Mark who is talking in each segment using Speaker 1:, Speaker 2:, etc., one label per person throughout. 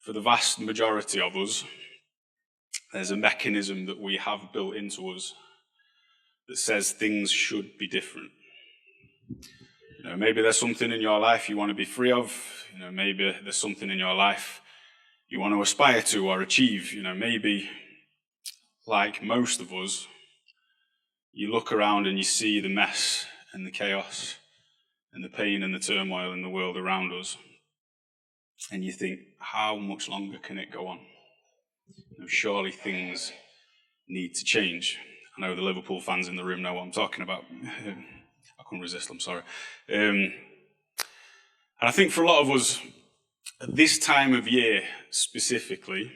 Speaker 1: for the vast majority of us, there's a mechanism that we have built into us that says things should be different. Maybe there's something in your life you want to be free of. Maybe there's something in your life you want to aspire to or achieve. Maybe, like most of us, you look around and you see the mess and the chaos and the pain and the turmoil in the world around us, and you think, how much longer can it go on? Surely things need to change. I know the Liverpool fans in the room know what I'm talking about. I couldn't resist, I'm sorry. And I think for a lot of us, at this time of year specifically,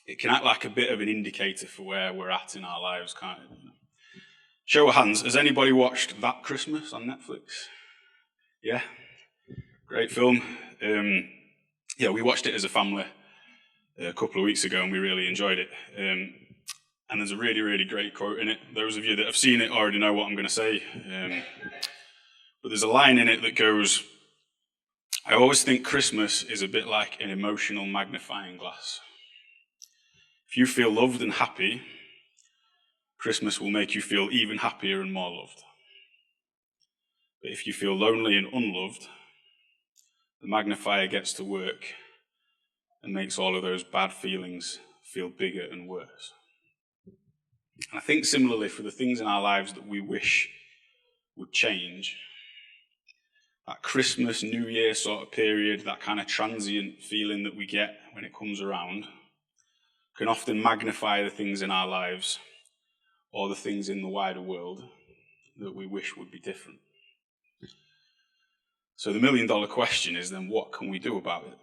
Speaker 1: it can act like a bit of an indicator for where we're at in our lives, can't it? Show of hands, has anybody watched That Christmas on Netflix? Yeah? Great film. We watched it as a family a couple of weeks ago and we really enjoyed it. And there's a really, really great quote in it. Those of you that have seen it already know what I'm going to say. But there's a line in it that goes, I always think Christmas is a bit like an emotional magnifying glass. If you feel loved and happy, Christmas will make you feel even happier and more loved. But if you feel lonely and unloved, the magnifier gets to work and makes all of those bad feelings feel bigger and worse. And I think similarly for the things in our lives that we wish would change, that Christmas, New Year sort of period, that kind of transient feeling that we get when it comes around, can often magnify the things in our lives or the things in the wider world that we wish would be different. So the $1 million question is then, what can we do about it?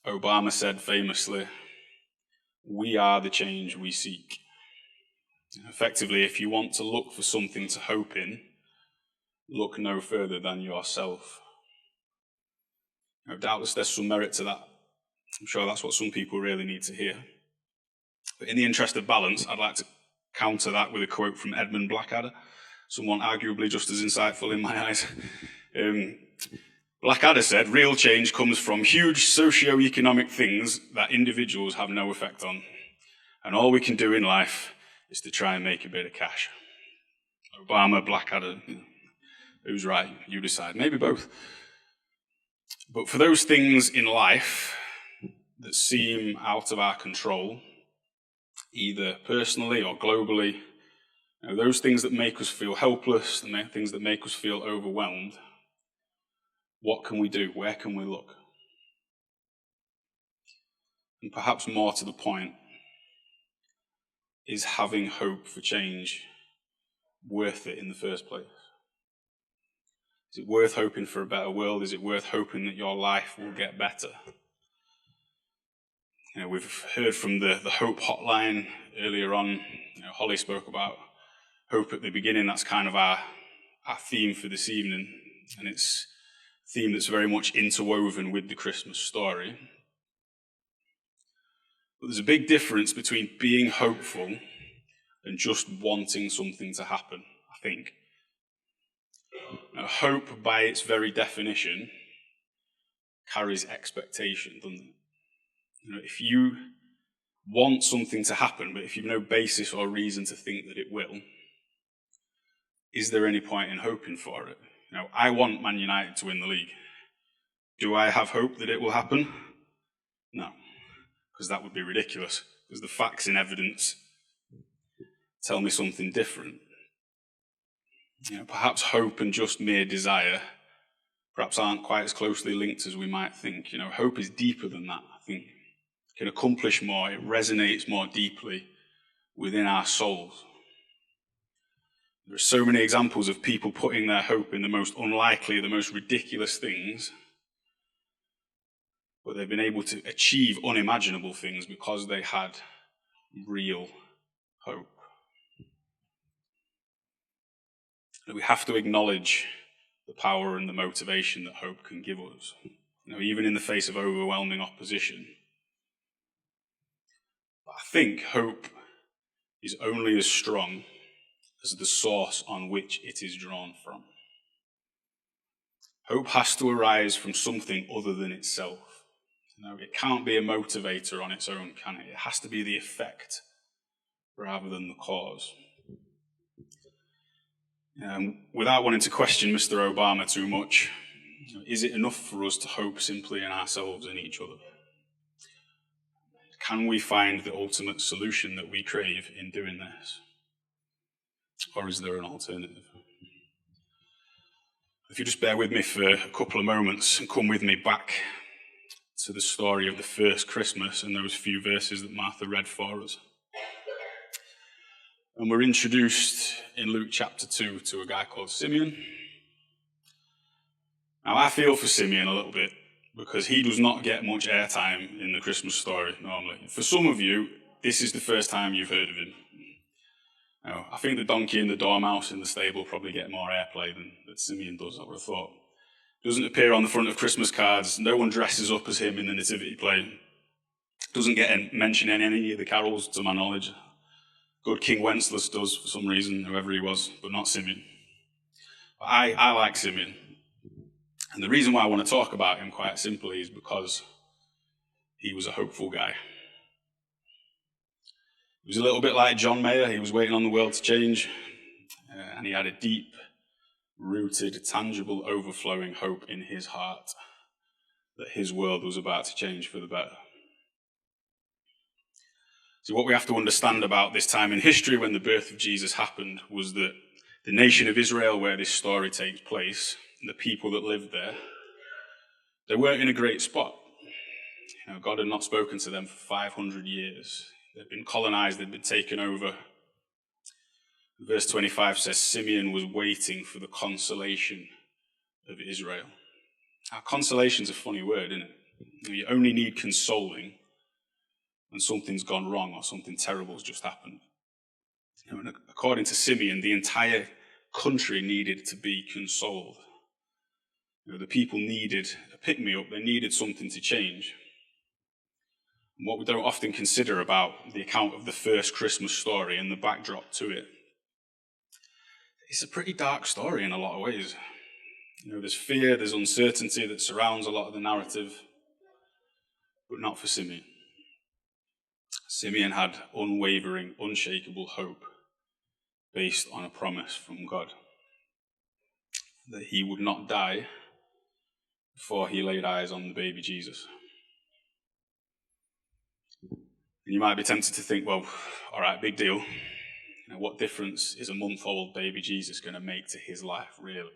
Speaker 1: Obama said famously, we are the change we seek. Effectively, if you want to look for something to hope in, look no further than yourself. Doubtless there's some merit to that. I'm sure that's what some people really need to hear. But in the interest of balance, I'd like to counter that with a quote from Edmund Blackadder, someone arguably just as insightful in my eyes. Blackadder said, real change comes from huge socio-economic things that individuals have no effect on. And all we can do in life is to try and make a bit of cash. Obama, Blackadder, who's right? You decide. Maybe both. But for those things in life that seem out of our control, either personally or globally, those things that make us feel helpless, the things that make us feel overwhelmed, what can we do? Where can we look? And perhaps more to the point, is having hope for change worth it in the first place? Is it worth hoping for a better world? Is it worth hoping that your life will get better? We've heard from the Hope Hotline earlier on. Holly spoke about hope at the beginning. That's kind of our theme for this evening. And it's a theme that's very much interwoven with the Christmas story. But there's a big difference between being hopeful and just wanting something to happen, I think. Now, hope, by its very definition, carries expectation, doesn't it? If you want something to happen, but if you've no basis or reason to think that it will, is there any point in hoping for it? I want Man United to win the league. Do I have hope that it will happen? No, because that would be ridiculous, because the facts and evidence tell me something different. Perhaps hope and just mere desire perhaps aren't quite as closely linked as we might think. Hope is deeper than that, I think. It can accomplish more, it resonates more deeply within our souls. There are so many examples of people putting their hope in the most unlikely, the most ridiculous things, but they've been able to achieve unimaginable things because they had real hope. We have to acknowledge the power and the motivation that hope can give us, even in the face of overwhelming opposition. But I think hope is only as strong as the source on which it is drawn from. Hope has to arise from something other than itself. It can't be a motivator on its own, can it? It has to be the effect rather than the cause. Without wanting to question Mr. Obama too much, is it enough for us to hope simply in ourselves and each other? Can we find the ultimate solution that we crave in doing this? Or is there an alternative? If you just bear with me for a couple of moments and come with me back to the story of the first Christmas and those few verses that Martha read for us. And we're introduced in Luke chapter 2 to a guy called Simeon. Now, I feel for Simeon a little bit because he does not get much airtime in the Christmas story normally. For some of you, this is the first time you've heard of him. Now, I think the donkey and the dormouse in the stable probably get more airplay than Simeon does, I would have thought. Doesn't appear on the front of Christmas cards. No one dresses up as him in the nativity play. Doesn't get mentioned in any of the carols, to my knowledge. Good King Wenceslas does, for some reason, whoever he was, but not Simeon. But I like Simeon. And the reason why I want to talk about him, quite simply, is because he was a hopeful guy. He was a little bit like John Mayer. He was waiting on the world to change. And he had a deep-rooted, tangible, overflowing hope in his heart that his world was about to change for the better. So what we have to understand about this time in history when the birth of Jesus happened was that the nation of Israel, where this story takes place, and the people that lived there, they weren't in a great spot. God had not spoken to them for 500 years. They'd been colonized, they'd been taken over. Verse 25 says, Simeon was waiting for the consolation of Israel. Now, consolation's a funny word, isn't it? You only need consoling when something's gone wrong or something terrible's just happened. And according to Simeon, the entire country needed to be consoled. The people needed a pick-me-up. They needed something to change. And what we don't often consider about the account of the first Christmas story and the backdrop to it, it's a pretty dark story in a lot of ways. There's fear, there's uncertainty that surrounds a lot of the narrative, but not for Simeon. Simeon had unwavering, unshakable hope based on a promise from God that he would not die before he laid eyes on the baby Jesus. And you might be tempted to think, well, all right, big deal. What difference is a month-old baby Jesus going to make to his life, really?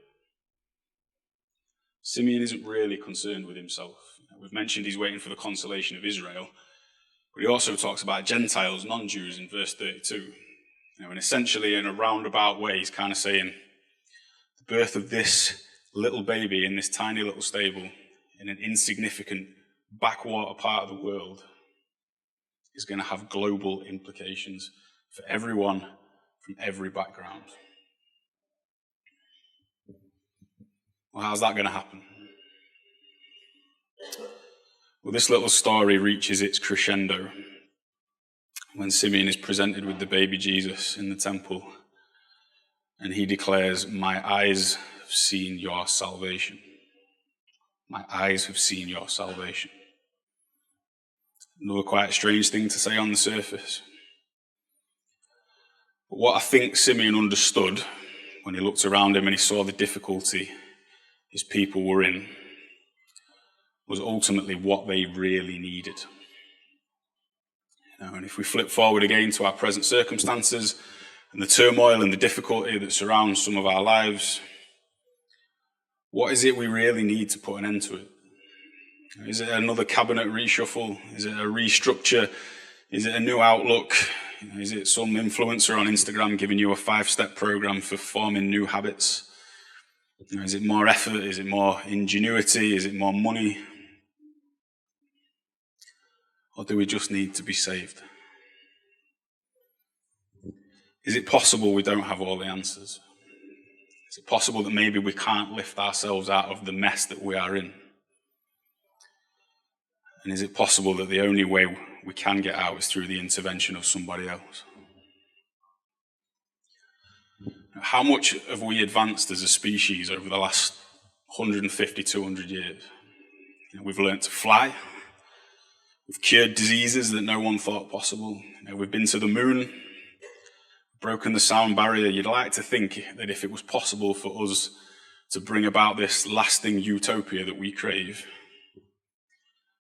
Speaker 1: Simeon isn't really concerned with himself. We've mentioned he's waiting for the consolation of Israel, but he also talks about Gentiles, non-Jews, in verse 32. And essentially, in a roundabout way, he's kind of saying the birth of this little baby in this tiny little stable in an insignificant backwater part of the world is going to have global implications for everyone from every background. Well, how's that going to happen? Well, this little story reaches its crescendo when Simeon is presented with the baby Jesus in the temple, and he declares, "My eyes have seen your salvation. My eyes have seen your salvation." Another quite strange thing to say on the surface. But what I think Simeon understood when he looked around him and he saw the difficulty his people were in was ultimately what they really needed. And if we flip forward again to our present circumstances and the turmoil and the difficulty that surrounds some of our lives, what is it we really need to put an end to it? Is it another cabinet reshuffle? Is it a restructure? Is it a new outlook? Is it some influencer on Instagram giving you a 5-step program for forming new habits? Is it more effort? Is it more ingenuity? Is it more money? Or do we just need to be saved? Is it possible we don't have all the answers? Is it possible that maybe we can't lift ourselves out of the mess that we are in? And is it possible that the only way we can get out is through the intervention of somebody else? How much have we advanced as a species over the last 150, 200 years. We've learned to fly. We've cured diseases that no one thought possible. We've been to the moon, broken the sound barrier. You'd like to think that if it was possible for us to bring about this lasting utopia that we crave,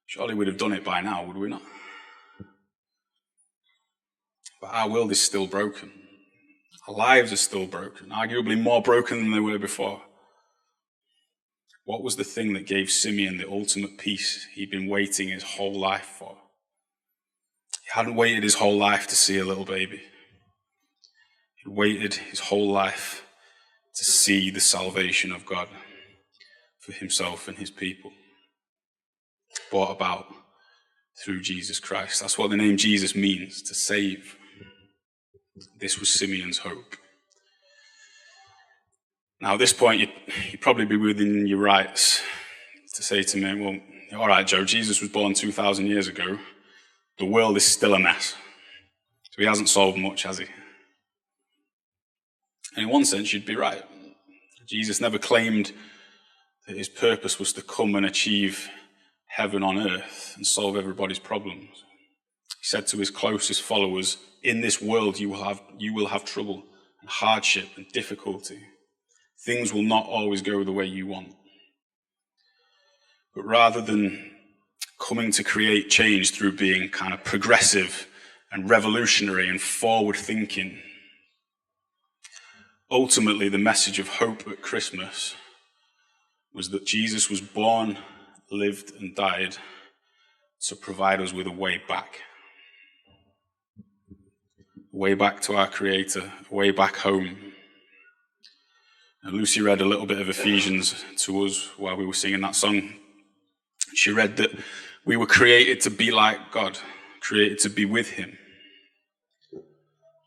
Speaker 1: surely we'd have done it by now, would we not? But our world is still broken. Our lives are still broken, arguably more broken than they were before. What was the thing that gave Simeon the ultimate peace he'd been waiting his whole life for? He hadn't waited his whole life to see a little baby. He'd waited his whole life to see the salvation of God for himself and his people, brought about through Jesus Christ. That's what the name Jesus means, to save. This was Simeon's hope. Now, at this point, you'd probably be within your rights to say to me, well, all right, Joe, Jesus was born 2,000 years ago. The world is still a mess. So he hasn't solved much, has he? And in one sense, you'd be right. Jesus never claimed that his purpose was to come and achieve heaven on earth and solve everybody's problems. He said to his closest followers, in this world you will have trouble and hardship and difficulty. Things will not always go the way you want. But rather than coming to create change through being kind of progressive and revolutionary and forward-thinking, ultimately the message of hope at Christmas was that Jesus was born, lived, and died to provide us with a way back. A way back to our Creator, a way back home. And Lucy read a little bit of Ephesians to us while we were singing that song. She read that we were created to be like God, created to be with him.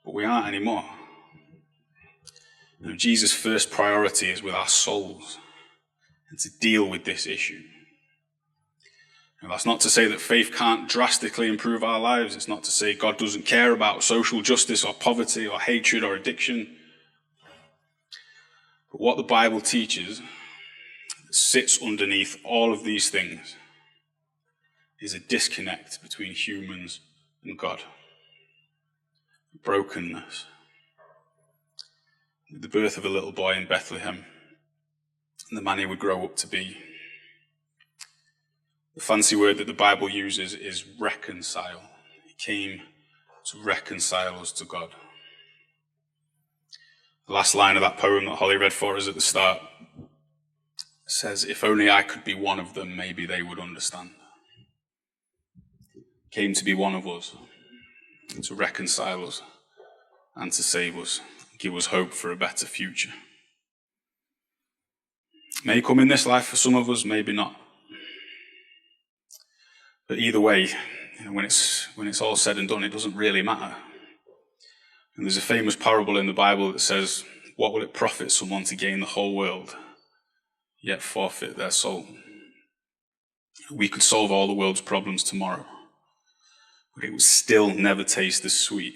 Speaker 1: But we aren't anymore. Jesus' first priority is with our souls and to deal with this issue. And that's not to say that faith can't drastically improve our lives. It's not to say God doesn't care about social justice or poverty or hatred or addiction. But what the Bible teaches sits underneath all of these things is a disconnect between humans and God. Brokenness. The birth of a little boy in Bethlehem and the man he would grow up to be. The fancy word that the Bible uses is reconcile. He came to reconcile us to God. The last line of that poem that Holly read for us at the start says, if only I could be one of them, maybe they would understand. Came to be one of us, to reconcile us and to save us, give us hope for a better future. May come in this life for some of us, maybe not. But either way, when it's all said and done, it doesn't really matter. And there's a famous parable in the Bible that says, what will it profit someone to gain the whole world, yet forfeit their soul? We could solve all the world's problems tomorrow, but it would still never taste as sweet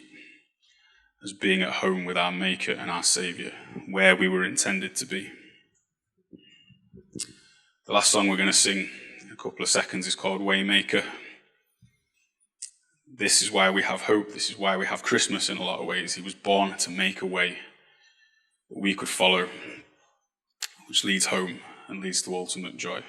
Speaker 1: as being at home with our Maker and our Saviour, where we were intended to be. The last song we're going to sing in a couple of seconds is called Waymaker. This is why we have hope. This is why we have Christmas in a lot of ways. He was born to make a way that we could follow, which leads home and leads to ultimate joy.